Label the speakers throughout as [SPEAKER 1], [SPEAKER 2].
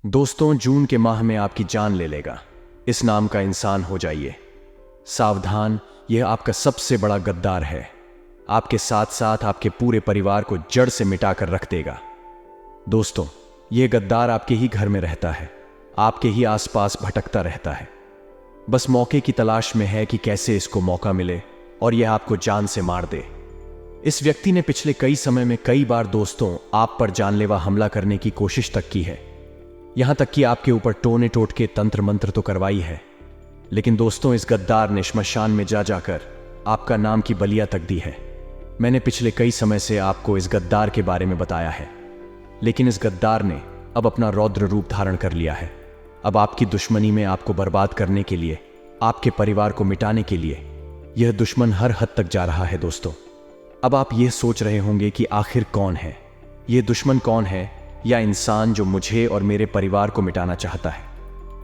[SPEAKER 1] दोस्तों, जून के माह में आपकी जान ले लेगा, इस नाम का इंसान हो जाइए। सावधान, यह आपका सबसे बड़ा गद्दार है। आपके साथ साथ आपके पूरे परिवार को जड़ से मिटाकर रख देगा। दोस्तों, यह गद्दार आपके ही घर में रहता है, आपके ही आसपास भटकता रहता है। बस मौके की तलाश में है कि कैसे इसको मौका मिले और यह आपको जान से मार दे। इस व्यक्ति ने पिछले कई समय में कई बार दोस्तों आप पर जानलेवा हमला करने की कोशिश तक की है। यहां तक कि आपके ऊपर टोने टोटके तंत्र मंत्र तो करवाई है। लेकिन दोस्तों, इस गद्दार ने श्मशान में जा जाकर आपका नाम की बलिया तक दी है। मैंने पिछले कई समय से आपको इस गद्दार के बारे में बताया है, लेकिन इस गद्दार ने अब अपना रौद्र रूप धारण कर लिया है। अब आपकी दुश्मनी में आपको बर्बाद करने के लिए, आपके परिवार को मिटाने के लिए यह दुश्मन हर हद तक जा रहा है। दोस्तों, अब आप यह सोच रहे होंगे कि आखिर कौन है यह दुश्मन, कौन है या इंसान जो मुझे और मेरे परिवार को मिटाना चाहता है।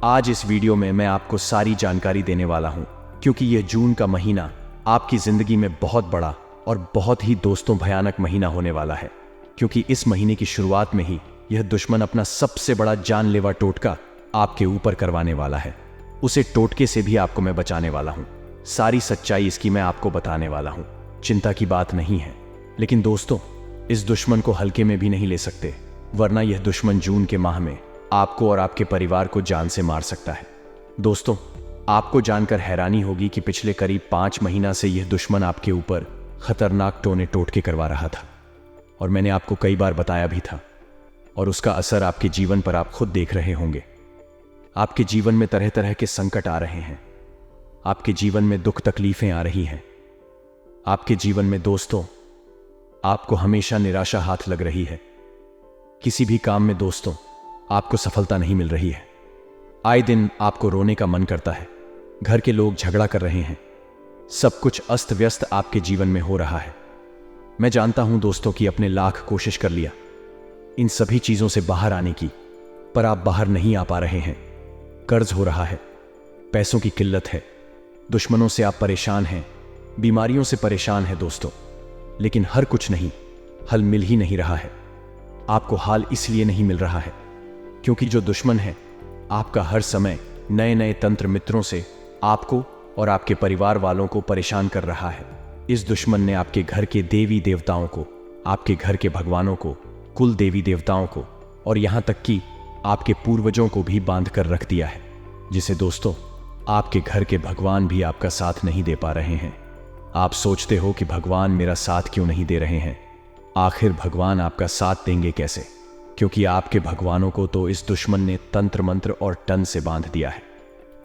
[SPEAKER 1] आज इस वीडियो में मैं आपको सारी जानकारी देने वाला हूं, क्योंकि यह जून का महीना आपकी जिंदगी में बहुत बड़ा और बहुत ही दोस्तों भयानक महीना होने वाला है। क्योंकि इस महीने की शुरुआत में ही यह दुश्मन अपना सबसे बड़ा जानलेवा टोटका आपके ऊपर करवाने वाला है। उसे टोटके से भी आपको मैं बचाने वाला हूं। सारी सच्चाई इसकी मैं आपको बताने वाला हूं। चिंता की बात नहीं है। लेकिन दोस्तों, इस दुश्मन को हल्के में भी नहीं ले सकते, वरना यह दुश्मन जून के माह में आपको और आपके परिवार को जान से मार सकता है। दोस्तों, आपको जानकर हैरानी होगी कि पिछले करीब 5 महीना से यह दुश्मन आपके ऊपर खतरनाक टोने टोटके करवा रहा था, और मैंने आपको कई बार बताया भी था। और उसका असर आपके जीवन पर आप खुद देख रहे होंगे। आपके जीवन में तरह तरह के संकट आ रहे हैं। आपके जीवन में दुख तकलीफें आ रही हैं। आपके जीवन में दोस्तों आपको हमेशा निराशा हाथ लग रही है। किसी भी काम में दोस्तों आपको सफलता नहीं मिल रही है। आए दिन आपको रोने का मन करता है। घर के लोग झगड़ा कर रहे हैं। सब कुछ अस्त व्यस्त आपके जीवन में हो रहा है। मैं जानता हूं दोस्तों कि आपने लाख कोशिश कर लिया इन सभी चीजों से बाहर आने की, पर आप बाहर नहीं आ पा रहे हैं। कर्ज हो रहा है, पैसों की किल्लत है, दुश्मनों से आप परेशान हैं, बीमारियों से परेशान हैं दोस्तों। लेकिन हर कुछ नहीं, हल मिल ही नहीं रहा है। आपको हाल इसलिए नहीं मिल रहा है क्योंकि जो दुश्मन है आपका हर समय नए नए तंत्र मित्रों से आपको और आपके परिवार वालों को परेशान कर रहा है। इस दुश्मन ने आपके घर के देवी देवताओं को, आपके घर के भगवानों को, कुल देवी देवताओं को और यहां तक कि आपके पूर्वजों को भी बांध कर रख दिया है, जिसे दोस्तों आपके घर के भगवान भी आपका साथ नहीं दे पा रहे हैं। आप सोचते हो कि भगवान मेरा साथ क्यों नहीं दे रहे हैं। आखिर भगवान आपका साथ देंगे कैसे, क्योंकि आपके भगवानों को तो इस दुश्मन ने तंत्र मंत्र और टन से बांध दिया है।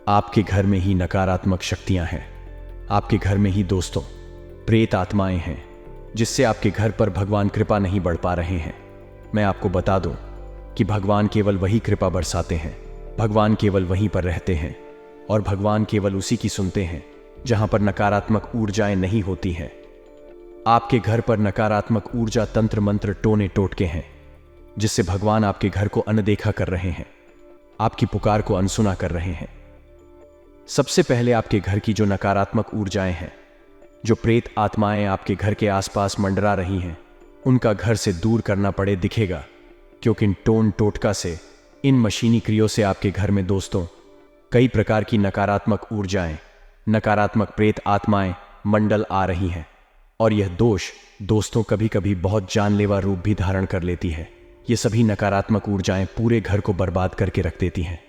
[SPEAKER 1] आपके घर में ही नकारात्मक शक्तियां हैं। आपके घर में ही दोस्तों प्रेत आत्माएं हैं, जिससे आपके घर पर भगवान कृपा नहीं बढ़ पा रहे हैं। मैं आपको बता दूं कि भगवान केवल वही कृपा बरसाते हैं, भगवान केवल वहीं पर रहते हैं, और भगवान केवल उसी की सुनते हैं जहां पर नकारात्मक ऊर्जाएं नहीं होती हैं। आपके घर पर नकारात्मक ऊर्जा तंत्र मंत्र टोने टोटके हैं, जिससे भगवान आपके घर को अनदेखा कर रहे हैं, आपकी पुकार को अनसुना कर रहे हैं। सबसे पहले आपके घर की जो नकारात्मक ऊर्जाएं हैं, जो प्रेत आत्माएं आपके घर के आसपास मंडरा रही हैं, उनका घर से दूर करना पड़े दिखेगा। क्योंकि इन टोन टोटका से, इन मशीनी क्रियों से आपके घर में दोस्तों कई प्रकार की नकारात्मक ऊर्जाएं, नकारात्मक प्रेत आत्माएं मंडल आ रही हैं। और यह दोष दोस्तों कभी कभी बहुत जानलेवा रूप भी धारण कर लेती है। ये सभी नकारात्मक ऊर्जाएं पूरे घर को बर्बाद करके रख देती हैं।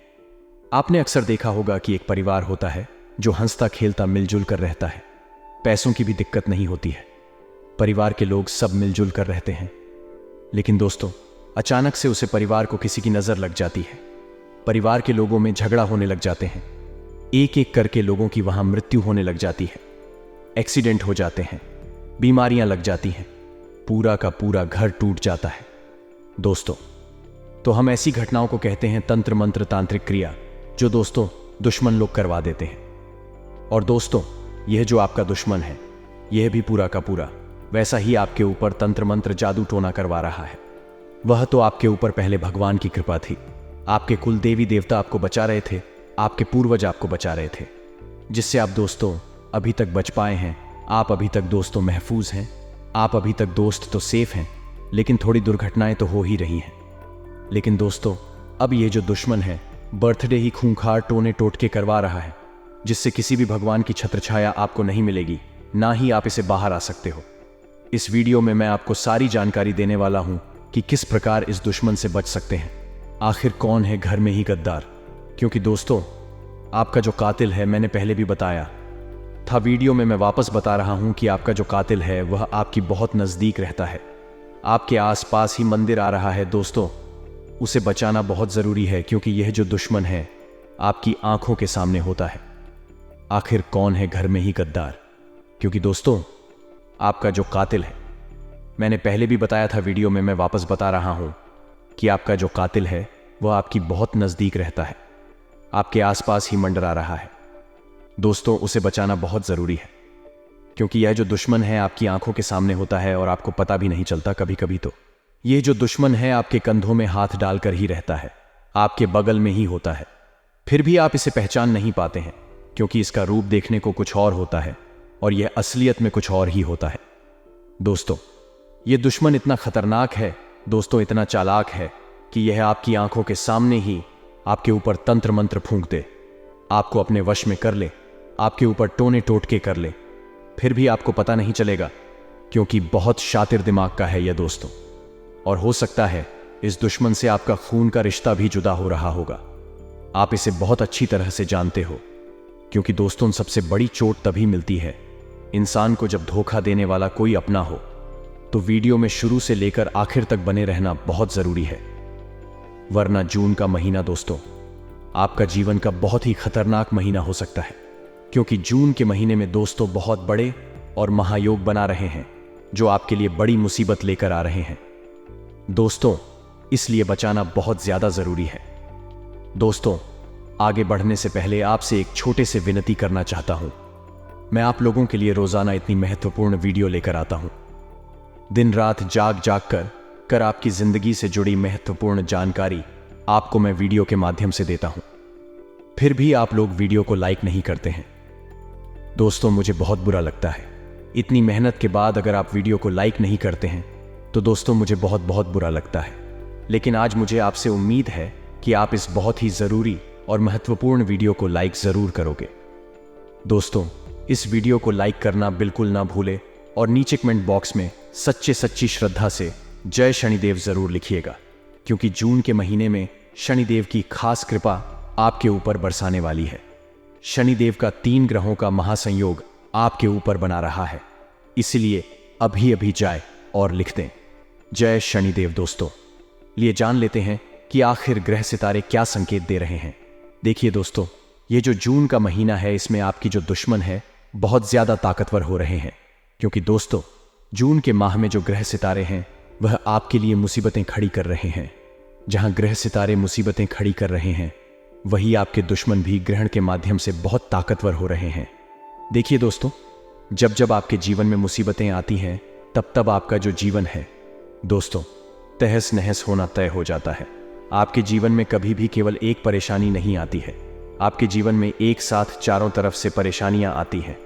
[SPEAKER 1] आपने अक्सर देखा होगा कि एक परिवार होता है जो हंसता खेलता मिलजुल कर रहता है। पैसों की भी दिक्कत नहीं होती है। परिवार के लोग सब मिलजुल कर रहते हैं। लेकिन दोस्तों, अचानक से उसे परिवार को किसी की नजर लग जाती है। परिवार के लोगों में झगड़ा होने लग जाते हैं। एक एक करके लोगों की वहां मृत्यु होने लग जाती है। एक्सीडेंट हो जाते हैं, बीमारियां लग जाती हैं, पूरा का पूरा घर टूट जाता है। दोस्तों, तो हम ऐसी घटनाओं को कहते हैं तंत्र मंत्र तांत्रिक क्रिया, जो दोस्तों दुश्मन लोग करवा देते हैं। और दोस्तों, यह जो आपका दुश्मन है, यह भी पूरा का पूरा वैसा ही आपके ऊपर तंत्र मंत्र जादू टोना करवा रहा है। वह तो आपके ऊपर पहले भगवान की कृपा थी। आपके कुल देवी देवता आपको बचा रहे थे, आपके पूर्वज आपको बचा रहे थे, जिससे आप दोस्तों अभी तक बच पाए हैं। आप अभी तक दोस्तों महफूज हैं। आप अभी तक दोस्त तो सेफ हैं, लेकिन थोड़ी दुर्घटनाएं तो हो ही रही हैं। लेकिन दोस्तों, अब ये जो दुश्मन है बर्थडे ही खूंखार टोने टोटके करवा रहा है, जिससे किसी भी भगवान की छत्रछाया आपको नहीं मिलेगी, ना ही आप इसे बाहर आ सकते हो। इस वीडियो में मैं आपको सारी जानकारी देने वाला हूं कि किस प्रकार इस दुश्मन से बच सकते हैं। आखिर कौन है घर में ही गद्दार? क्योंकि दोस्तों, आपका जो कातिल है, मैंने पहले भी बताया था वीडियो में, मैं वापस बता रहा हूं कि आपका जो कातिल है वह आपकी बहुत नज़दीक रहता है, आपके आसपास ही मंदिर आ रहा है। दोस्तों, उसे बचाना बहुत ज़रूरी है, क्योंकि यह जो दुश्मन है आपकी आंखों के सामने होता है। आखिर कौन है घर में ही गद्दार? क्योंकि दोस्तों, आपका जो कातिल है, मैंने पहले भी बताया था वीडियो में, मैं वापस बता रहा हूं कि आपका जो कातिल है वह आपकी बहुत नज़दीक रहता है, आपके आसपास ही मंडरा रहा है। दोस्तों, उसे बचाना बहुत ज़रूरी है, क्योंकि यह जो दुश्मन है आपकी आंखों के सामने होता है और आपको पता भी नहीं चलता कभी कभी। तो यह जो दुश्मन है आपके कंधों में हाथ डालकर ही रहता है, आपके बगल में ही होता है, फिर भी आप इसे पहचान नहीं पाते हैं, क्योंकि इसका रूप देखने को कुछ और होता है और यह असलियत में कुछ और ही होता है। दोस्तों, यह दुश्मन इतना खतरनाक है, दोस्तों इतना चालाक है कि यह आपकी आंखों के सामने ही आपके ऊपर तंत्र मंत्र फूंक दे, आपको अपने वश में कर ले, आपके ऊपर टोने टोटके कर ले, फिर भी आपको पता नहीं चलेगा, क्योंकि बहुत शातिर दिमाग का है यह दोस्तों। और हो सकता है इस दुश्मन से आपका खून का रिश्ता भी जुदा हो रहा होगा। आप इसे बहुत अच्छी तरह से जानते हो, क्योंकि दोस्तों, सबसे बड़ी चोट तभी मिलती है इंसान को जब धोखा देने वाला कोई अपना हो। तो वीडियो में शुरू से लेकर आखिर तक बने रहना बहुत जरूरी है, वरना जून का महीना दोस्तों आपका जीवन का बहुत ही खतरनाक महीना हो सकता है, क्योंकि जून के महीने में दोस्तों बहुत बड़े और महायोग बना रहे हैं, जो आपके लिए बड़ी मुसीबत लेकर आ रहे हैं। दोस्तों, इसलिए बचाना बहुत ज्यादा जरूरी है। दोस्तों, आगे बढ़ने से पहले आपसे एक छोटे से विनती करना चाहता हूं। मैं आप लोगों के लिए रोजाना इतनी महत्वपूर्ण वीडियो लेकर आता हूं, दिन रात जाग जाग कर आपकी जिंदगी से जुड़ी महत्वपूर्ण जानकारी आपको मैं वीडियो के माध्यम से देता हूं, फिर भी आप लोग वीडियो को लाइक नहीं करते हैं। दोस्तों, मुझे बहुत बुरा लगता है, इतनी मेहनत के बाद अगर आप वीडियो को लाइक नहीं करते हैं तो दोस्तों मुझे बहुत बहुत बुरा लगता है। लेकिन आज मुझे आपसे उम्मीद है कि आप इस बहुत ही जरूरी और महत्वपूर्ण वीडियो को लाइक जरूर करोगे। दोस्तों, इस वीडियो को लाइक करना बिल्कुल ना भूले और नीचे कमेंट बॉक्स में सच्ची श्रद्धा से जय शनिदेव जरूर लिखिएगा, क्योंकि जून के महीने में शनिदेव की खास कृपा आपके ऊपर बरसाने वाली है। शनिदेव का 3 ग्रहों का महासंयोग आपके ऊपर बना रहा है, इसलिए अभी अभी जाए और लिख दें जय शनिदेव। दोस्तों, लिए जान लेते हैं कि आखिर ग्रह सितारे क्या संकेत दे रहे हैं। देखिए दोस्तों, ये जो जून का महीना है, इसमें आपकी जो दुश्मन है बहुत ज्यादा ताकतवर हो रहे हैं, क्योंकि दोस्तों जून के माह में जो ग्रह सितारे हैं वह आपके लिए मुसीबतें खड़ी कर रहे हैं। जहां ग्रह सितारे मुसीबतें खड़ी कर रहे हैं, वही आपके दुश्मन भी ग्रहण के माध्यम से बहुत ताकतवर हो रहे हैं। देखिए दोस्तों, जब जब आपके जीवन में मुसीबतें आती हैं, तब तब आपका जो जीवन है दोस्तों तहस नहस होना तय हो जाता है। आपके जीवन में कभी भी केवल एक परेशानी नहीं आती है, आपके जीवन में एक साथ चारों तरफ से परेशानियां आती हैं।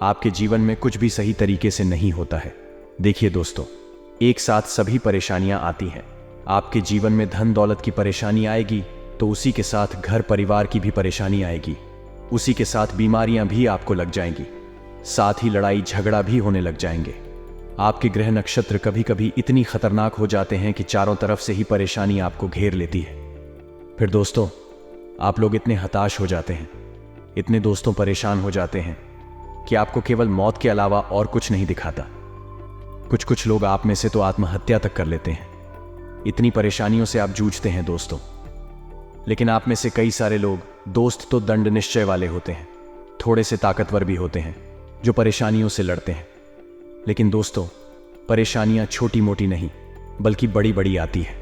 [SPEAKER 1] आपके जीवन में कुछ भी सही तरीके से नहीं होता है। देखिए दोस्तों, एक साथ सभी परेशानियां आती हैं। आपके जीवन में धन दौलत की परेशानी आएगी, तो उसी के साथ घर परिवार की भी परेशानी आएगी, उसी के साथ बीमारियां भी आपको लग जाएंगी, साथ ही लड़ाई झगड़ा भी होने लग जाएंगे। आपके ग्रह नक्षत्र कभी कभी इतनी खतरनाक हो जाते हैं कि चारों तरफ से ही परेशानी आपको घेर लेती है। फिर दोस्तों, आप लोग इतने हताश हो जाते हैं, इतने दोस्तों परेशान हो जाते हैं कि आपको केवल मौत के अलावा और कुछ नहीं दिखाता। कुछ लोग आप में से तो आत्महत्या तक कर लेते हैं। इतनी परेशानियों से आप जूझते हैं दोस्तों। लेकिन आप में से कई सारे लोग दोस्त तो दंड निश्चय वाले होते हैं, थोड़े से ताकतवर भी होते हैं, जो परेशानियों से लड़ते हैं। लेकिन दोस्तों, परेशानियां छोटी मोटी नहीं बल्कि बड़ी बड़ी आती है।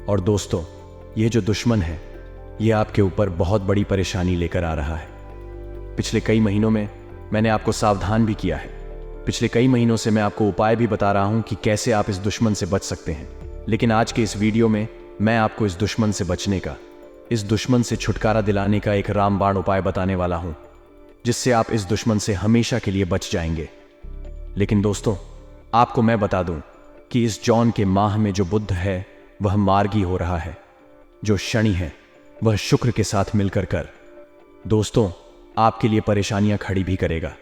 [SPEAKER 1] और दोस्तों, यह जो दुश्मन है यह आपके ऊपर बहुत बड़ी परेशानी लेकर आ रहा है। पिछले कई महीनों में मैंने आपको सावधान भी किया है। पिछले कई महीनों से मैं आपको उपाय भी बता रहा हूं कि कैसे आप इस दुश्मन से बच सकते हैं। लेकिन आज के इस वीडियो में मैं आपको इस दुश्मन से बचने का, इस दुश्मन से छुटकारा दिलाने का एक रामबाण उपाय बताने वाला हूं, जिससे आप इस दुश्मन से हमेशा के लिए बच जाएंगे। लेकिन दोस्तों, आपको मैं बता दूं कि इस जौन के माह में जो बुध है वह मार्गी हो रहा है। जो शनि है वह शुक्र के साथ मिलकर कर दोस्तों आपके लिए परेशानियां खड़ी भी करेगा,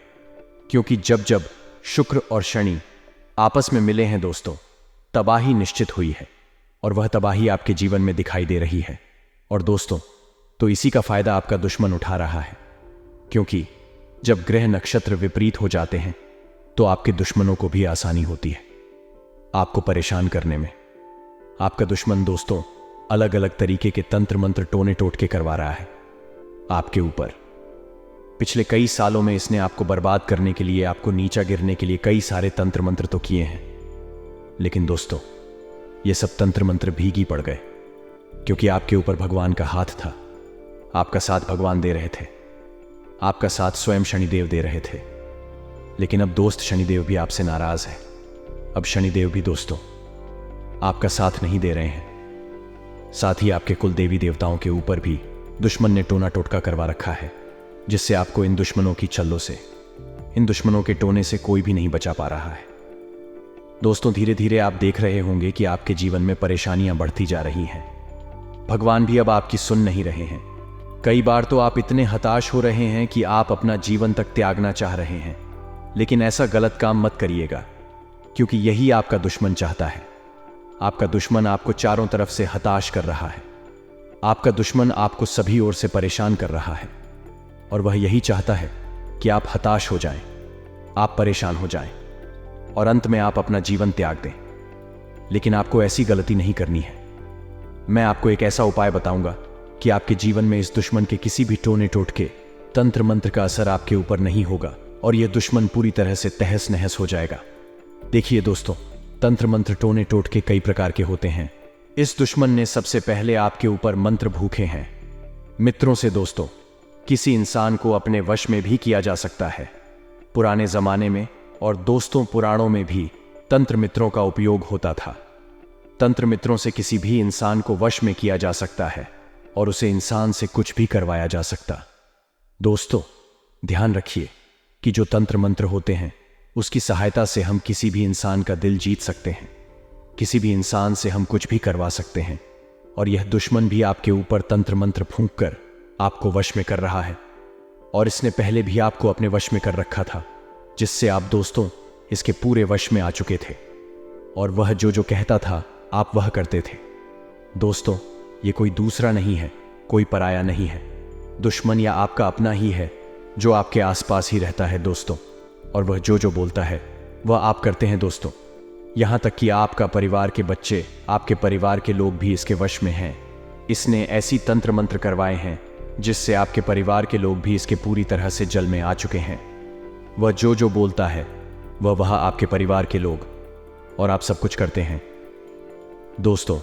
[SPEAKER 1] क्योंकि जब जब शुक्र और शनि आपस में मिले हैं दोस्तों, तबाही निश्चित हुई है और वह तबाही आपके जीवन में दिखाई दे रही है। और दोस्तों तो इसी का फायदा आपका दुश्मन उठा रहा है, क्योंकि जब ग्रह नक्षत्र विपरीत हो जाते हैं तो आपके दुश्मनों को भी आसानी होती है आपको परेशान करने में। आपका दुश्मन दोस्तों अलग अलग तरीके के तंत्र मंत्र टोने टोटके करवा रहा है आपके ऊपर। पिछले कई सालों में इसने आपको बर्बाद करने के लिए, आपको नीचा गिरने के लिए कई सारे तंत्र मंत्र तो किए हैं, लेकिन दोस्तों ये सब तंत्र मंत्र भीगी पड़ गए, क्योंकि आपके ऊपर भगवान का हाथ था। आपका साथ भगवान दे रहे थे, आपका साथ स्वयं शनिदेव दे रहे थे। लेकिन अब दोस्त शनिदेव भी आपसे नाराज है। अब शनिदेव भी दोस्तों आपका साथ नहीं दे रहे हैं। साथ ही आपके कुल देवी देवताओं के ऊपर भी दुश्मन ने टोना टोटका करवा रखा है, जिससे आपको इन दुश्मनों की छल्लों से, इन दुश्मनों के टोने से कोई भी नहीं बचा पा रहा है। दोस्तों धीरे धीरे आप देख रहे होंगे कि आपके जीवन में परेशानियां बढ़ती जा रही हैं। भगवान भी अब आपकी सुन नहीं रहे हैं। कई बार तो आप इतने हताश हो रहे हैं कि आप अपना जीवन तक त्यागना चाह रहे हैं, लेकिन ऐसा गलत काम मत करिएगा, क्योंकि यही आपका दुश्मन चाहता है। आपका दुश्मन आपको चारों तरफ से हताश कर रहा है। आपका दुश्मन आपको सभी ओर से परेशान कर रहा है और वह यही चाहता है कि आप हताश हो जाएं, आप परेशान हो जाएं और अंत में आप अपना जीवन त्याग दें। लेकिन आपको ऐसी गलती नहीं करनी है। मैं आपको एक ऐसा उपाय बताऊंगा कि आपके जीवन में इस दुश्मन के किसी भी टोने टोटके, तंत्र मंत्र का असर आपके ऊपर नहीं होगा और यह दुश्मन पूरी तरह से तहस नहस हो जाएगा। देखिए दोस्तों, तंत्र मंत्र टोने टोटके कई प्रकार के होते हैं। इस दुश्मन ने सबसे पहले आपके ऊपर मंत्र भूखे हैं। मित्रों से दोस्तों किसी इंसान को अपने वश में भी किया जा सकता है। पुराने जमाने में और दोस्तों पुराणों में भी तंत्र मित्रों का उपयोग होता था। तंत्र मित्रों से किसी भी इंसान को वश में किया जा सकता है और उसे इंसान से कुछ भी करवाया जा सकता। दोस्तों ध्यान रखिए कि जो तंत्र मंत्र होते हैं उसकी सहायता से हम किसी भी इंसान का दिल जीत सकते हैं, किसी भी इंसान से हम कुछ भी करवा सकते हैं। और यह दुश्मन भी आपके ऊपर तंत्र मंत्र फूंक कर आपको वश में कर रहा है, और इसने पहले भी आपको अपने वश में कर रखा था, जिससे आप दोस्तों इसके पूरे वश में आ चुके थे और वह जो जो कहता था आप वह करते थे। दोस्तों ये कोई दूसरा नहीं है, कोई पराया नहीं है। दुश्मन या आपका अपना ही है जो आपके आसपास ही रहता है दोस्तों, और वह जो जो बोलता है वह आप करते हैं दोस्तों। यहाँ तक कि आपका परिवार के बच्चे, आपके परिवार के लोग भी इसके वश में हैं। इसने ऐसी तंत्र मंत्र करवाए हैं जिससे आपके परिवार के लोग भी इसके पूरी तरह से जल में आ चुके हैं। वह जो जो बोलता है वह आपके परिवार के लोग और आप सब कुछ करते हैं। दोस्तों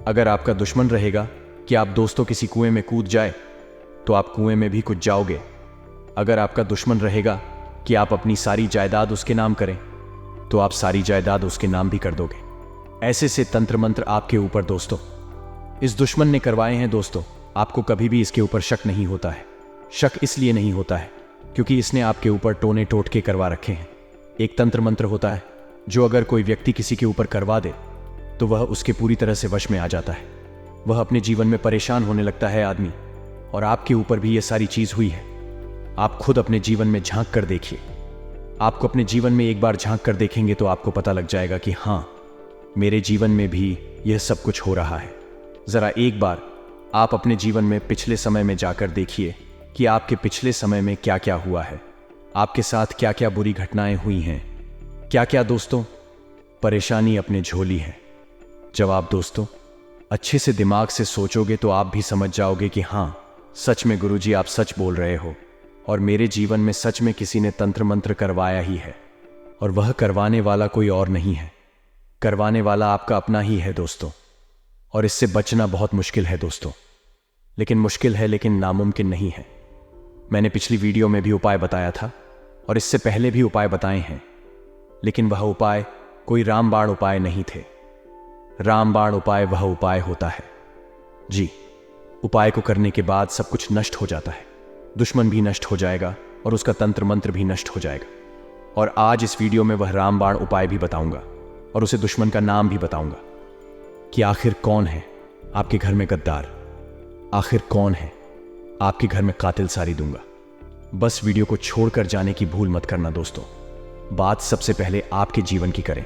[SPEAKER 1] अगर आपका दुश्मन रहेगा कि आप दोस्तों किसी कुएं में कूद जाए तो आप कुएं में भी कूद जाओगे। अगर आपका दुश्मन रहेगा कि आप अपनी सारी जायदाद उसके नाम करें तो आप सारी जायदाद उसके नाम भी कर दोगे। ऐसे से तंत्र मंत्र आपके ऊपर दोस्तों इस दुश्मन ने करवाए हैं। दोस्तों आपको कभी भी इसके ऊपर शक नहीं होता है। शक इसलिए नहीं होता है क्योंकि इसने आपके ऊपर टोने टोटके करवा रखे हैं। एक तंत्र मंत्र होता है जो अगर कोई व्यक्ति किसी के ऊपर करवा दे तो वह उसके पूरी तरह से वश में आ जाता है। वह अपने जीवन में परेशान होने लगता है आदमी, और आपके ऊपर भी यह सारी चीज हुई है। आप खुद अपने जीवन में झांक कर देखिए। आपको अपने जीवन में एक बार झांक कर देखेंगे तो आपको पता लग जाएगा कि हाँ, मेरे जीवन में भी यह सब कुछ हो रहा है। जरा एक बार आप अपने जीवन में पिछले समय में जाकर देखिए कि आपके पिछले समय में क्या क्या हुआ है, आपके साथ क्या क्या बुरी घटनाएं हुई हैं, क्या क्या दोस्तों परेशानी अपने झोली है। जब आप दोस्तों अच्छे से दिमाग से सोचोगे तो आप भी समझ जाओगे कि हाँ, सच में गुरुजी आप सच बोल रहे हो और मेरे जीवन में सच में किसी ने तंत्र मंत्र करवाया ही है, और वह करवाने वाला कोई और नहीं है, करवाने वाला आपका अपना ही है दोस्तों। और इससे बचना बहुत मुश्किल है दोस्तों, लेकिन मुश्किल है लेकिन नामुमकिन नहीं है। मैंने पिछली वीडियो में भी उपाय बताया था और इससे पहले भी उपाय बताए हैं, लेकिन वह उपाय कोई रामबाण उपाय नहीं थे। रामबाण उपाय वह उपाय होता है जी, उपाय को करने के बाद सब कुछ नष्ट हो जाता है, दुश्मन भी नष्ट हो जाएगा और उसका तंत्र मंत्र भी नष्ट हो जाएगा। और आज इस वीडियो में वह रामबाण उपाय भी बताऊंगा और उसे दुश्मन का नाम भी बताऊंगा कि आखिर कौन है आपके घर में गद्दार। आखिर कौन है? आपके घर में कातिल सारी दूंगा। बस वीडियो को छोड़कर जाने की भूल मत करना दोस्तों। बात सबसे पहले आपके जीवन की करें,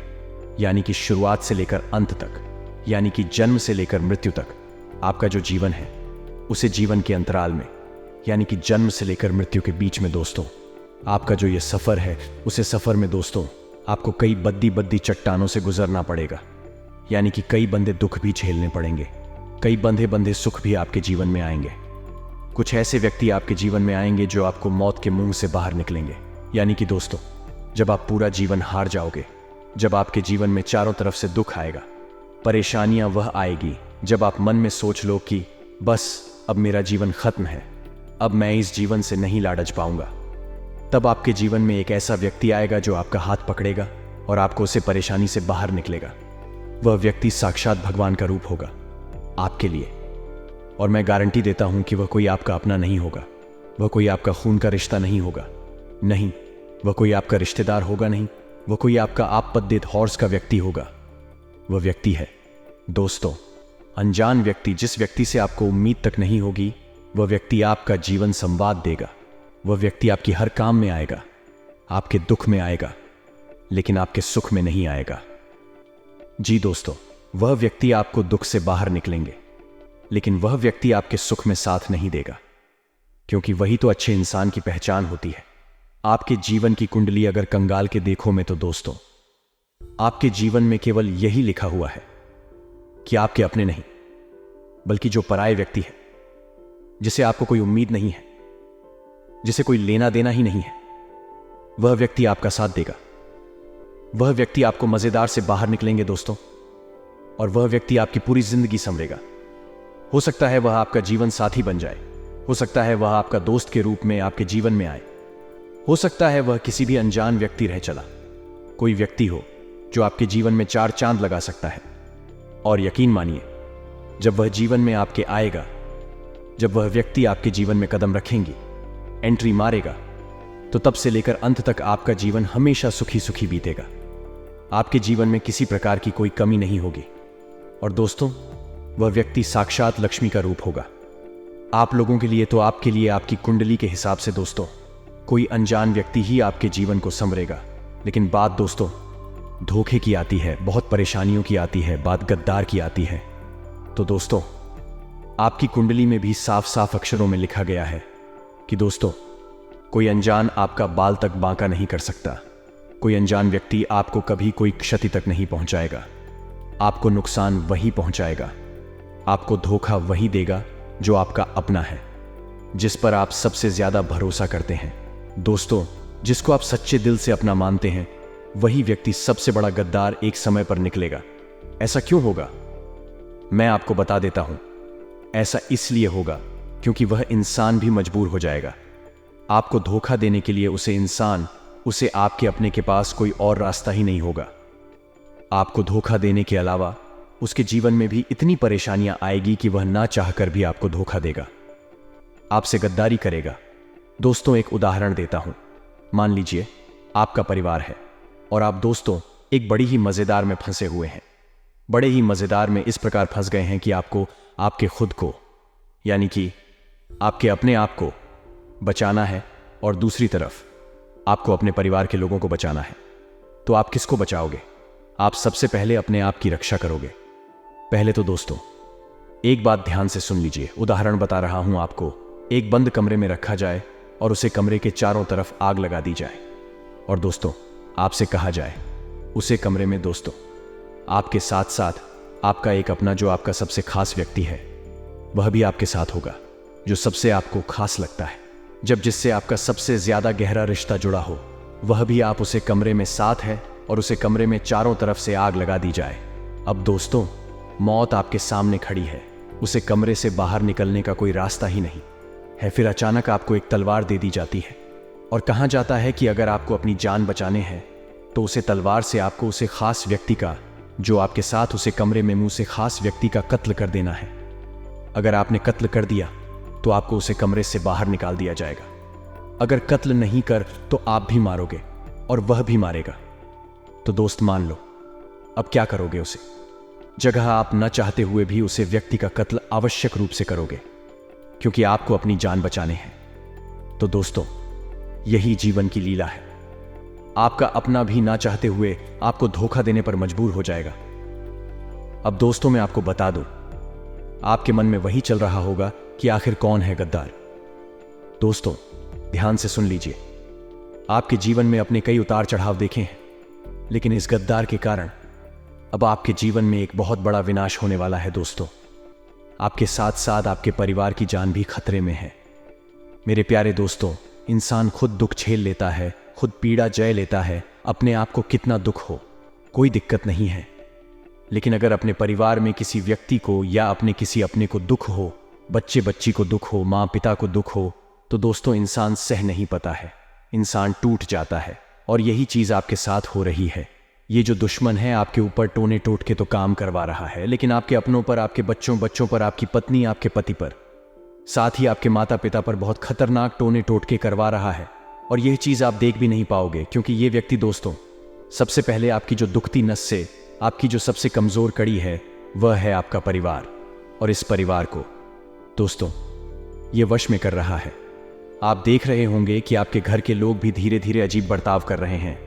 [SPEAKER 1] यानी कि शुरुआत से लेकर अंत तक, यानी कि जन्म से लेकर मृत्यु तक। आपका जो जीवन है उसे जीवन के अंतराल में, यानी कि जन्म से लेकर मृत्यु के बीच में दोस्तों, आपका जो ये सफर है उसे सफर में दोस्तों आपको कई बद्दी बद्दी चट्टानों से गुजरना पड़ेगा, यानी कि कई बंदे दुख भी झेलने पड़ेंगे, कई बंधे बंधे सुख भी आपके जीवन में आएंगे। कुछ ऐसे व्यक्ति आपके जीवन में आएंगे जो आपको मौत के मुंह से बाहर निकलेंगे, यानी कि दोस्तों जब आप पूरा जीवन हार जाओगे, जब आपके जीवन में चारों तरफ से दुख आएगा, परेशानियां वह आएगी जब आप मन में सोच लो कि बस अब मेरा जीवन खत्म है, अब मैं इस जीवन से नहीं लाडच पाऊंगा। तब आपके जीवन में एक ऐसा व्यक्ति आएगा जो आपका हाथ पकड़ेगा और आपको उसे परेशानी से बाहर निकलेगा। वह व्यक्ति साक्षात भगवान का रूप होगा आपके लिए, और मैं गारंटी देता हूं कि वह कोई आपका अपना नहीं होगा, वह कोई आपका खून का रिश्ता नहीं होगा, नहीं, वह कोई आपका रिश्तेदार होगा, नहीं, वह कोई आपका आपद्देद हॉर्स का व्यक्ति होगा। वह व्यक्ति है दोस्तों अनजान व्यक्ति, जिस व्यक्ति से आपको उम्मीद तक नहीं होगी। वह व्यक्ति आपका जीवन संवाद देगा, वह व्यक्ति आपकी हर काम में आएगा, आपके दुख में आएगा, लेकिन आपके सुख में नहीं आएगा। जी दोस्तों, वह व्यक्ति आपको दुख से बाहर निकलेंगे, लेकिन वह व्यक्ति आपके सुख में साथ नहीं देगा, क्योंकि वही तो अच्छे इंसान की पहचान होती है। आपके जीवन की कुंडली अगर कंगाल के देखो में, तो दोस्तों आपके जीवन में केवल यही लिखा हुआ है कि आपके अपने नहीं, बल्कि जो पराये व्यक्ति है, जिसे आपको कोई उम्मीद नहीं है, जिसे कोई लेना देना ही नहीं है, वह व्यक्ति आपका साथ देगा। वह व्यक्ति आपको मजेदार से बाहर निकलेंगे दोस्तों, और वह व्यक्ति आपकी पूरी जिंदगी संवरेगा। हो सकता है वह आपका जीवन साथी बन जाए, हो सकता है वह आपका दोस्त के रूप में आपके जीवन में आए, हो सकता है वह किसी भी अनजान व्यक्ति रह चला, कोई व्यक्ति हो जो आपके जीवन में 4 चांद लगा सकता है। और यकीन मानिए, जब वह जीवन में आपके आएगा, जब वह व्यक्ति आपके जीवन में कदम रखेंगी, एंट्री मारेगा, तो तब से लेकर अंत तक आपका जीवन हमेशा सुखी सुखी बीतेगा। आपके जीवन में किसी प्रकार की कोई कमी नहीं होगी। और दोस्तों, वह व्यक्ति साक्षात लक्ष्मी का रूप होगा आप लोगों के लिए। तो आपके लिए आपकी कुंडली के हिसाब से दोस्तों कोई अनजान व्यक्ति ही आपके जीवन को संवरेगा। लेकिन बात दोस्तों धोखे की आती है, बहुत परेशानियों की आती है, बात गद्दार की आती है। तो दोस्तों आपकी कुंडली में भी साफ साफ अक्षरों में लिखा गया है कि दोस्तों कोई अनजान आपका बाल तक बांका नहीं कर सकता, कोई अनजान व्यक्ति आपको कभी कोई क्षति तक नहीं पहुंचाएगा। आपको नुकसान वही पहुंचाएगा, आपको धोखा वही देगा जो आपका अपना है, जिस पर आप सबसे ज्यादा भरोसा करते हैं। दोस्तों, जिसको आप सच्चे दिल से अपना मानते हैं, वही व्यक्ति सबसे बड़ा गद्दार एक समय पर निकलेगा। ऐसा क्यों होगा? मैं आपको बता देता हूं। ऐसा इसलिए होगा क्योंकि वह इंसान भी मजबूर हो जाएगा आपको धोखा देने के लिए। उसे आपके अपने के पास कोई और रास्ता ही नहीं होगा। आपको धोखा देने के अलावा उसके जीवन में भी इतनी परेशानियां आएगी कि वह ना चाहकर भी आपको धोखा देगा, आपसे गद्दारी करेगा। दोस्तों एक उदाहरण देता हूं। मान लीजिए आपका परिवार है और आप दोस्तों एक बड़ी ही मजेदार में फंसे हुए हैं। बड़े ही मजेदार में इस प्रकार फंस गए हैं कि आपको आपके खुद को, यानी कि आपके अपने आप को बचाना है, और दूसरी तरफ आपको अपने परिवार के लोगों को बचाना है। तो आप किसको बचाओगे? आप सबसे पहले अपने आप की रक्षा करोगे। पहले तो दोस्तों एक बात ध्यान से सुन लीजिए, उदाहरण बता रहा हूं आपको। एक बंद कमरे में रखा जाए और उसे कमरे के चारों तरफ आग लगा दी जाए, और दोस्तों आपसे कहा जाए उसे कमरे में दोस्तों आपके साथ साथ आपका एक अपना जो आपका सबसे खास व्यक्ति है, वह भी आपके साथ होगा, जो सबसे आपको खास लगता है, जब जिससे आपका सबसे ज्यादा गहरा रिश्ता जुड़ा हो, वह भी आप उसे कमरे में साथ है और उसे कमरे में चारों तरफ से आग लगा दी जाए। अब दोस्तों मौत आपके सामने खड़ी है, उसे कमरे से बाहर निकलने का कोई रास्ता ही नहीं है। फिर अचानक आपको एक तलवार दे दी जाती है और कहा जाता है कि अगर आपको अपनी जान बचाने हैं तो उसे तलवार से आपको उसे खास व्यक्ति का, जो आपके साथ उसे कमरे में मुंह से खास व्यक्ति का कत्ल कर देना है। अगर आपने कत्ल कर दिया तो आपको उसे कमरे से बाहर निकाल दिया जाएगा। अगर कत्ल नहीं कर तो आप भी मारोगे और वह भी मारेगा। तो दोस्त मान लो, अब क्या करोगे उसे? जगह आप न चाहते हुए भी उसे व्यक्ति का कत्ल आवश्यक रूप से करोगे, क्योंकि आपको अपनी जान बचाने हैं। तो दोस्तों, यही जीवन की लीला है। आपका अपना भी ना चाहते हुए आपको धोखा देने पर मजबूर हो जाएगा। अब दोस्तों, मैं आपको बता दूं, आपके मन में वही चल रहा होगा कि आखिर कौन है गद्दार। दोस्तों, ध्यान से सुन लीजिए। आपके जीवन में अपने कई उतार चढ़ाव देखे हैं, लेकिन इस गद्दार के कारण अब आपके जीवन में एक बहुत बड़ा विनाश होने वाला है। दोस्तों, आपके साथ साथ आपके परिवार की जान भी खतरे में है। मेरे प्यारे दोस्तों, इंसान खुद दुख झेल लेता है, खुद पीड़ा जय लेता है। अपने आप को कितना दुख हो, कोई दिक्कत नहीं है, लेकिन अगर अपने परिवार में किसी व्यक्ति को या अपने किसी अपने को दुख हो, बच्चे बच्ची को दुख हो, माँ पिता को दुख हो, तो दोस्तों इंसान सह नहीं पाता है, इंसान टूट जाता है। और यही चीज आपके साथ हो रही है। ये जो दुश्मन है आपके ऊपर टोने टोट के तो काम करवा रहा है, लेकिन आपके अपनों पर, आपके बच्चों पर, आपकी पत्नी, आपके पति पर, साथ ही आपके माता पिता पर बहुत खतरनाक टोने टोट के करवा रहा है। और यह चीज आप देख भी नहीं पाओगे, क्योंकि ये व्यक्ति दोस्तों, सबसे पहले आपकी जो दुखती नस से, आपकी जो सबसे कमजोर कड़ी है, वह है आपका परिवार। और इस परिवार को दोस्तों ये वश में कर रहा है। आप देख रहे होंगे कि आपके घर के लोग भी धीरे धीरे अजीब बर्ताव कर रहे हैं।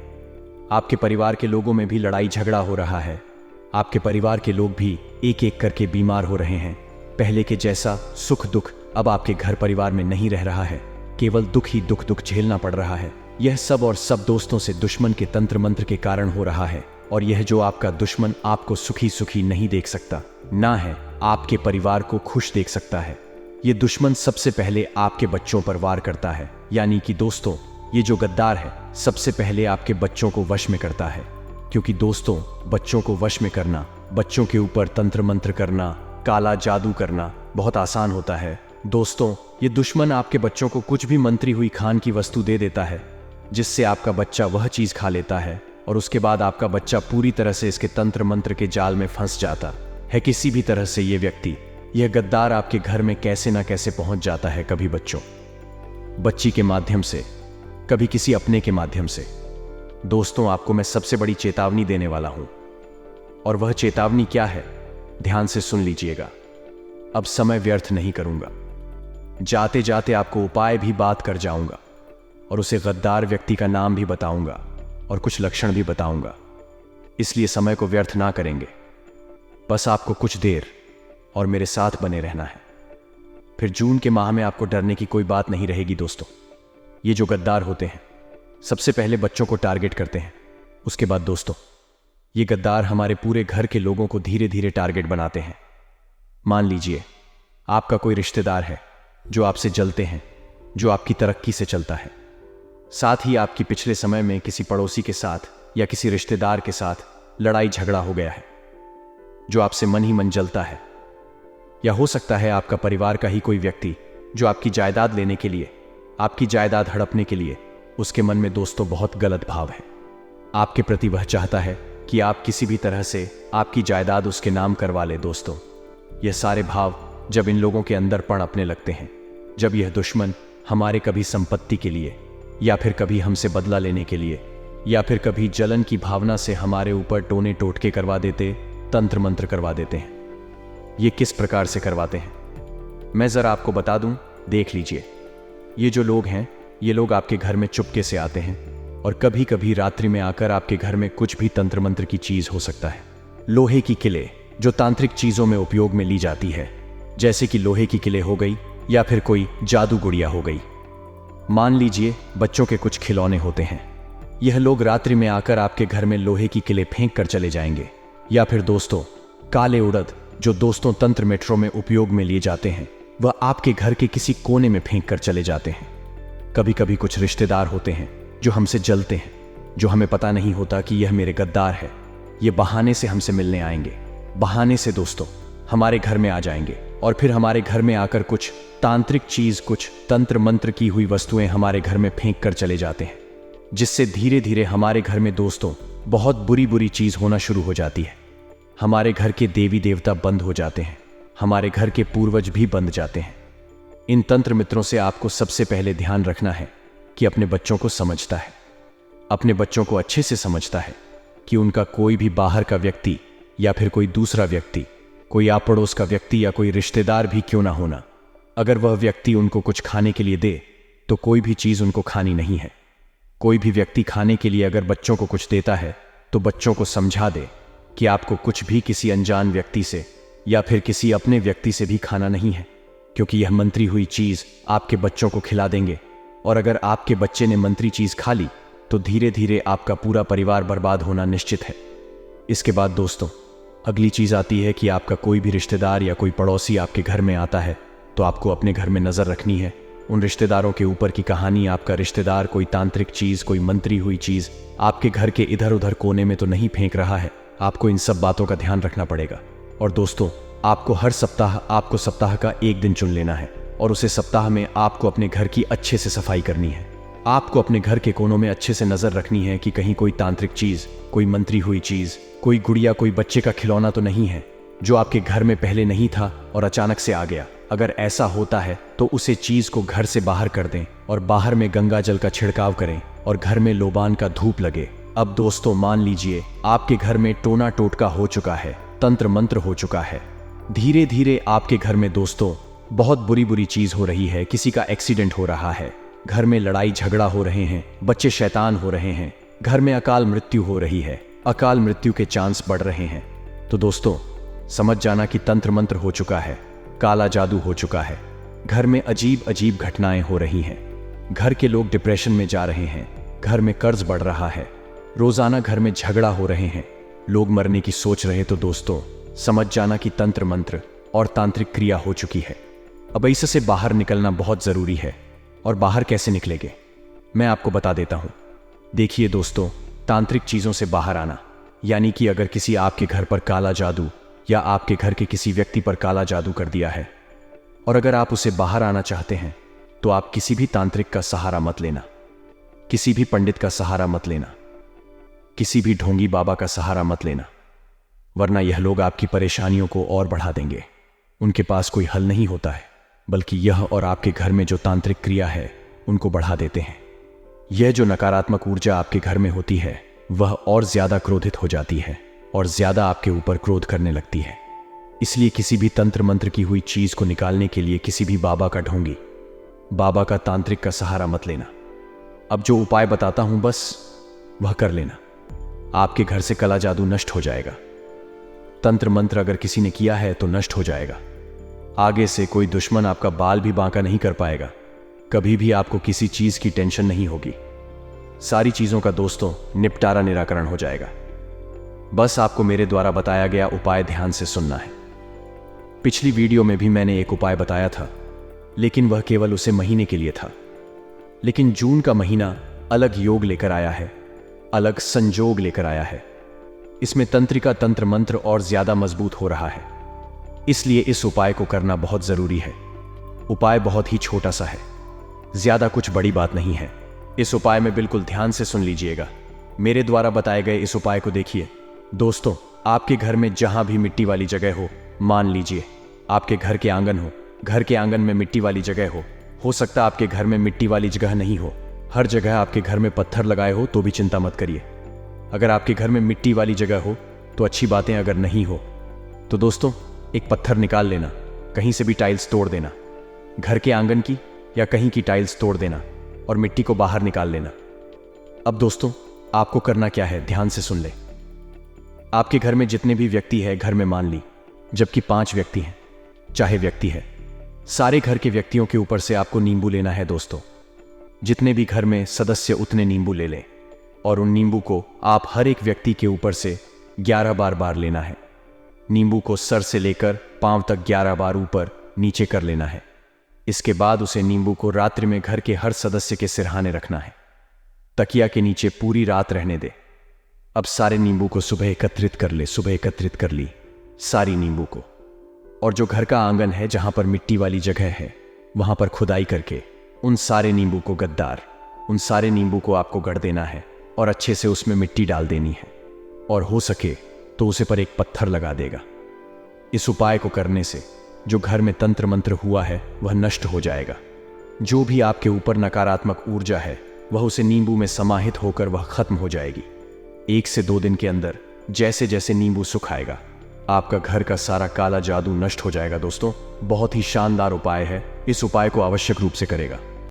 [SPEAKER 1] आपके परिवार के लोगों में भी लड़ाई झगड़ा हो रहा है। आपके परिवार के लोग भी एक एक करके बीमार हो रहे हैं। पहले के जैसा सुख दुख अब आपके घर परिवार में नहीं रह रहा है, केवल दुख ही दुख झेलना पड़ रहा है। यह सब और सब दोस्तों से दुश्मन के तंत्र मंत्र के कारण हो रहा है। और यह जो आपका दुश्मन आपको सुखी सुखी नहीं देख सकता, ना है आपके परिवार को खुश देख सकता है। ये दुश्मन सबसे पहले आपके बच्चों पर वार करता है। यानी कि दोस्तों, ये जो गद्दार है सबसे पहले आपके बच्चों को वश में करता है। क्योंकि दोस्तों, बच्चों को वश में करना, बच्चों के ऊपर तंत्र मंत्र करना, काला जादू करना बहुत आसान होता है। दोस्तों, ये दुश्मन आपके बच्चों को कुछ भी मंत्री हुई खान की वस्तु दे देता है, जिससे आपका बच्चा वह चीज खा लेता है और उसके बाद आपका बच्चा पूरी तरह से इसके तंत्र मंत्र के जाल में फंस जाता है। किसी भी तरह से ये व्यक्ति, यह गद्दार आपके घर में कैसे ना कैसे पहुंच जाता है, कभी बच्चों बच्ची के माध्यम से, कभी किसी अपने के माध्यम से। दोस्तों, आपको मैं सबसे बड़ी चेतावनी देने वाला हूं, और वह चेतावनी क्या है, ध्यान से सुन लीजिएगा। अब समय व्यर्थ नहीं करूंगा, जाते जाते आपको उपाय भी बात कर जाऊंगा और उसे गद्दार व्यक्ति का नाम भी बताऊंगा और कुछ लक्षण भी बताऊंगा। इसलिए समय को व्यर्थ ना करेंगे, बस आपको कुछ देर और मेरे साथ बने रहना है। फिर जून के माह में आपको डरने की कोई बात नहीं रहेगी। दोस्तों, ये जो गद्दार होते हैं सबसे पहले बच्चों को टारगेट करते हैं। उसके बाद दोस्तों, ये गद्दार हमारे पूरे घर के लोगों को धीरे धीरे टारगेट बनाते हैं। मान लीजिए आपका कोई रिश्तेदार है जो आपसे जलते हैं, जो आपकी तरक्की से चलता है। साथ ही आपकी पिछले समय में किसी पड़ोसी के साथ या किसी रिश्तेदार के साथ लड़ाई झगड़ा हो गया है, जो आपसे मन ही मन जलता है। या हो सकता है आपका परिवार का ही कोई व्यक्ति जो आपकी जायदाद लेने के लिए, आपकी जायदाद हड़पने के लिए, उसके मन में दोस्तों बहुत गलत भाव है। आपके प्रति वह चाहता है कि आप किसी भी तरह से आपकी जायदाद उसके नाम करवा ले। दोस्तों, यह सारे भाव जब इन लोगों के अंदर पनपने लगते हैं, जब यह दुश्मन हमारे कभी संपत्ति के लिए, या फिर कभी हमसे बदला लेने के लिए, या फिर कभी जलन की भावना से हमारे ऊपर टोने टोटके करवा देते, तंत्र मंत्र करवा देते हैं। ये किस प्रकार से करवाते हैं मैं जरा आपको बता दूं, देख लीजिए। ये जो लोग हैं, ये लोग आपके घर में चुपके से आते हैं और कभी कभी रात्रि में आकर आपके घर में कुछ भी तंत्र मंत्र की चीज हो सकता है। लोहे की किले जो तांत्रिक चीजों में उपयोग में ली जाती है, जैसे कि लोहे की किले हो गई या फिर कोई जादू गुड़िया हो गई। मान लीजिए बच्चों के कुछ खिलौने होते हैं, यह लोग रात्रि में आकर आपके घर में लोहे की किले फेंक कर चले जाएंगे। या फिर दोस्तों, काले उड़द जो दोस्तों तंत्र मेट्रो में उपयोग में लिए जाते हैं, वह आपके घर के किसी कोने में फेंक कर चले जाते हैं। कभी कभी कुछ रिश्तेदार होते हैं जो हमसे जलते हैं, जो हमें पता नहीं होता कि यह मेरे गद्दार है। ये बहाने से हमसे मिलने आएंगे, बहाने से दोस्तों हमारे घर में आ जाएंगे और फिर हमारे घर में आकर कुछ तांत्रिक चीज, कुछ तंत्र मंत्र की हुई वस्तुएं हमारे घर में फेंक कर चले जाते हैं, जिससे धीरे धीरे हमारे घर में दोस्तों बहुत बुरी बुरी चीज होना शुरू हो जाती है। हमारे घर के देवी देवता बंद हो जाते हैं, हमारे घर के पूर्वज भी बंद जाते हैं। इन तंत्र मित्रों से आपको सबसे पहले ध्यान रखना है कि अपने बच्चों को समझता है, अपने बच्चों को अच्छे से समझता है कि उनका कोई भी बाहर का व्यक्ति या फिर कोई दूसरा व्यक्ति, कोई आप पड़ोस का व्यक्ति या कोई रिश्तेदार भी क्यों ना होना, अगर वह व्यक्ति उनको कुछ खाने के लिए दे तो कोई भी चीज़ उनको खानी नहीं है। कोई भी व्यक्ति खाने के लिए अगर बच्चों को कुछ देता है तो बच्चों को समझा दे कि आपको कुछ भी किसी अनजान व्यक्ति से या फिर किसी अपने व्यक्ति से भी खाना नहीं है, क्योंकि यह मंत्री हुई चीज़ आपके बच्चों को खिला देंगे। और अगर आपके बच्चे ने मंत्री चीज़ खा ली तो धीरे धीरे आपका पूरा परिवार बर्बाद होना निश्चित है। इसके बाद दोस्तों, अगली चीज़ आती है कि आपका कोई भी रिश्तेदार या कोई पड़ोसी आपके घर में आता है तो आपको अपने घर में नज़र रखनी है उन रिश्तेदारों के ऊपर की कहानी आपका रिश्तेदार कोई तांत्रिक चीज़, कोई मंत्री हुई चीज़ आपके घर के इधर उधर कोने में तो नहीं फेंक रहा है। आपको इन सब बातों का ध्यान रखना पड़ेगा। और दोस्तों, आपको सप्ताह का एक दिन चुन लेना है और उसे सप्ताह में आपको अपने घर की अच्छे से सफाई करनी है। आपको अपने घर के कोनों में अच्छे से नज़र रखनी है कि कहीं कोई तांत्रिक चीज़, कोई मंत्री हुई चीज़, कोई गुड़िया, कोई बच्चे का खिलौना तो नहीं है जो आपके घर में पहले नहीं था और अचानक से आ गया। अगर ऐसा होता है तो उसे चीज़ को घर से बाहर कर दें और बाहर में गंगा जल का छिड़काव करें और घर में लोबान का धूप लगे। अब दोस्तों, मान लीजिए आपके घर में टोना टोटका हो चुका है, तंत्र मंत्र हो चुका है। धीरे धीरे आपके घर में दोस्तों बहुत बुरी बुरी चीज़ हो रही है। किसी का एक्सीडेंट हो रहा है, घर में लड़ाई झगड़ा हो रहे हैं, बच्चे शैतान हो रहे हैं, घर में अकाल मृत्यु हो रही है, अकाल मृत्यु के चांस बढ़ रहे हैं। तो दोस्तों, समझ जाना कि तंत्र मंत्र हो चुका है, काला जादू हो चुका है। घर में अजीब अजीब घटनाएं हो रही हैं, घर के लोग डिप्रेशन में जा रहे हैं, घर में कर्ज बढ़ रहा है, रोजाना घर में झगड़ा हो रहे हैं, लोग मरने की सोच रहे। तो दोस्तों, समझ जाना कि तंत्र मंत्र और तांत्रिक क्रिया हो चुकी है। अब इससे बाहर निकलना बहुत जरूरी है। और बाहर कैसे निकलेंगे, मैं आपको बता देता हूं। देखिए दोस्तों, तांत्रिक चीजों से बाहर आना यानी कि अगर किसी आपके घर पर काला जादू या आपके घर के किसी व्यक्ति पर काला जादू कर दिया है और अगर आप उसे बाहर आना चाहते हैं तो आप किसी भी तांत्रिक का सहारा मत लेना, किसी भी पंडित का सहारा मत लेना, किसी भी ढोंगी बाबा का सहारा मत लेना, वरना यह लोग आपकी परेशानियों को और बढ़ा देंगे। उनके पास कोई हल नहीं होता है, बल्कि यह और आपके घर में जो तांत्रिक क्रिया है उनको बढ़ा देते हैं। यह जो नकारात्मक ऊर्जा आपके घर में होती है वह और ज्यादा क्रोधित हो जाती है और ज्यादा आपके ऊपर क्रोध करने लगती है। इसलिए किसी भी तंत्र मंत्र की हुई चीज को निकालने के लिए किसी भी बाबा का ढोंगी, बाबा का तांत्रिक का सहारा मत लेना। अब जो उपाय बताता हूं बस वह कर लेना, आपके घर से काला जादू नष्ट हो जाएगा। तंत्र मंत्र अगर किसी ने किया है तो नष्ट हो जाएगा। आगे से कोई दुश्मन आपका बाल भी बांका नहीं कर पाएगा। कभी भी आपको किसी चीज की टेंशन नहीं होगी। सारी चीजों का दोस्तों निपटारा निराकरण हो जाएगा। बस आपको मेरे द्वारा बताया गया उपाय ध्यान से सुनना है। पिछली वीडियो में भी मैंने एक उपाय बताया था, लेकिन वह केवल उसे महीने के लिए था। लेकिन जून का महीना अलग योग लेकर आया है, अलग संजोग लेकर आया है। इसमें तंत्रिका तंत्र मंत्र और ज्यादा मजबूत हो रहा है, इसलिए इस उपाय को करना बहुत जरूरी है। उपाय बहुत ही छोटा सा है, ज्यादा कुछ बड़ी बात नहीं है। इस उपाय में बिल्कुल ध्यान से सुन लीजिएगा। मेरे द्वारा बताए गए इस उपाय को देखिए। दोस्तों, आपके घर में जहां भी मिट्टी वाली जगह मान लीजिए आपके घर के आंगन हो, घर के आंगन में मिट्टी वाली जगह हो सकता आपके घर में मिट्टी वाली जगह नहीं हो, हर जगह आपके घर में पत्थर लगाए हो तो भी चिंता मत करिए। अगर आपके घर में मिट्टी वाली जगह हो तो अच्छी बातें, अगर नहीं हो तो दोस्तों एक पत्थर निकाल लेना, कहीं से भी टाइल्स तोड़ देना, घर के आंगन की या कहीं की टाइल्स तोड़ देना और मिट्टी को बाहर निकाल लेना। अब दोस्तों, आपको करना क्या है, ध्यान से सुन ले। आपके घर में जितने भी व्यक्ति है, घर में मान ली जबकि 5 व्यक्ति हैं, चाहे व्यक्ति है, सारे घर के व्यक्तियों के ऊपर से आपको नींबू लेना है। दोस्तों, जितने भी घर में सदस्य उतने नींबू ले लें और उन नींबू को आप हर एक व्यक्ति के ऊपर से 11 बार लेना है। नींबू को सर से लेकर पांव तक 11 बार ऊपर नीचे कर लेना है। इसके बाद उसे नींबू को रात्रि में घर के हर सदस्य के सिरहाने रखना है, तकिया के नीचे पूरी रात रहने दे। अब सारे नींबू को सुबह एकत्रित कर ले। सुबह एकत्रित कर ली सारी नींबू को, और जो घर का आंगन है जहां पर मिट्टी वाली जगह है वहां पर खुदाई करके उन सारे नींबू को उन सारे नींबू को आपको गढ़ देना है और अच्छे से उसमें मिट्टी डाल देनी है, और हो सके तो उसे पर एक पत्थर लगा देगा। इस उपाय को करने से जो घर में तंत्र मंत्र हुआ है वह नष्ट हो जाएगा। जो भी आपके ऊपर नकारात्मक ऊर्जा है वह उसे नींबू में समाहित होकर वह खत्म हो जाएगी। 1 से 2 दिन के अंदर जैसे जैसे नींबू सुखाएगा आपका घर का सारा काला जादू नष्ट हो जाएगा। दोस्तों, बहुत ही शानदार उपाय है, इस उपाय को आवश्यक रूप से करेगा।